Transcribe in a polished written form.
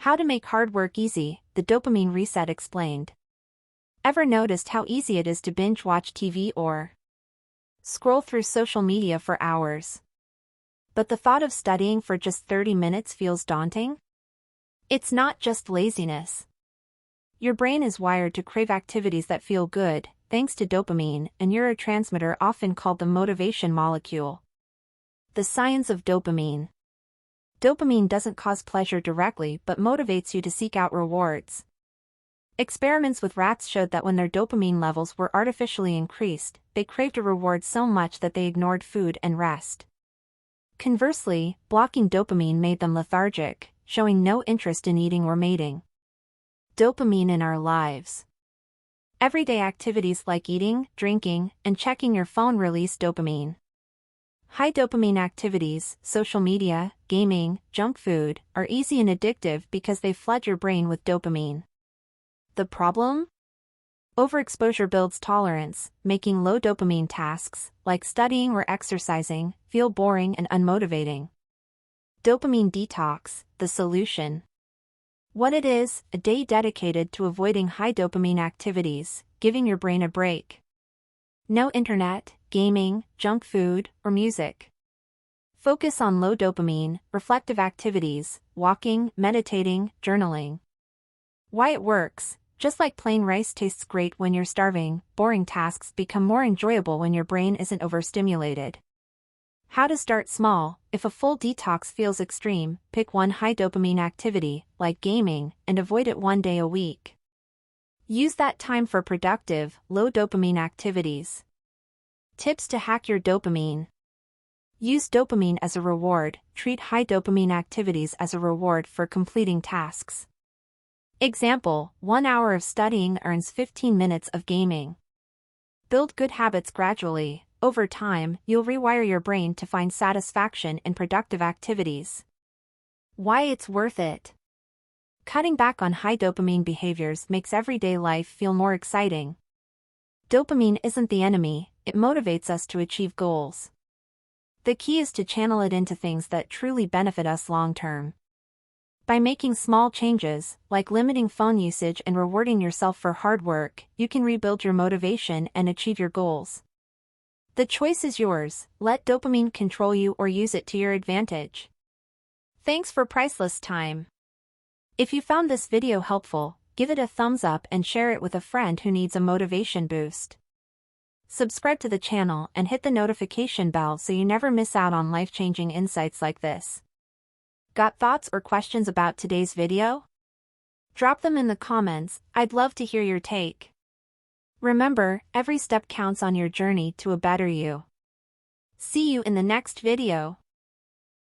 How to make hard work easy, the dopamine reset explained. Ever noticed how easy it is to binge watch TV or scroll through social media for hours? But the thought of studying for just 30 minutes feels daunting? It's not just laziness. Your brain is wired to crave activities that feel good, thanks to dopamine, a neurotransmitter often called the motivation molecule. The science of dopamine. Dopamine doesn't cause pleasure directly but motivates you to seek out rewards. Experiments with rats showed that when their dopamine levels were artificially increased, they craved a reward so much that they ignored food and rest. Conversely, blocking dopamine made them lethargic, showing no interest in eating or mating. Dopamine in our lives. Everyday activities like eating, drinking, and checking your phone release dopamine. High dopamine activities, social media, gaming, junk food, are easy and addictive because they flood your brain with dopamine. The problem? Overexposure builds tolerance, making low dopamine tasks, like studying or exercising, feel boring and unmotivating. Dopamine detox, the solution. What it is: a day dedicated to avoiding high dopamine activities, giving your brain a break. No internet, gaming, junk food, or music. Focus on low dopamine, reflective activities, walking, meditating, journaling. Why it works: just like plain rice tastes great when you're starving, boring tasks become more enjoyable when your brain isn't overstimulated. How to start small: if a full detox feels extreme, pick one high dopamine activity, like gaming, and avoid it one day a week. Use that time for productive, low dopamine activities. Tips to hack your dopamine. Use dopamine as a reward. Treat high dopamine activities as a reward for completing tasks. Example: 1 hour of studying earns 15 minutes of gaming. Build good habits gradually. Over time, you'll rewire your brain to find satisfaction in productive activities. Why it's worth it. Cutting back on high dopamine behaviors makes everyday life feel more exciting. Dopamine isn't the enemy, it motivates us to achieve goals. The key is to channel it into things that truly benefit us long-term. By making small changes, like limiting phone usage and rewarding yourself for hard work, you can rebuild your motivation and achieve your goals. The choice is yours: let dopamine control you or use it to your advantage. Thanks for priceless time. If you found this video helpful, give it a thumbs up and share it with a friend who needs a motivation boost. Subscribe to the channel and hit the notification bell so you never miss out on life-changing insights like this. Got thoughts or questions about today's video? Drop them in the comments, I'd love to hear your take. Remember, every step counts on your journey to a better you. See you in the next video.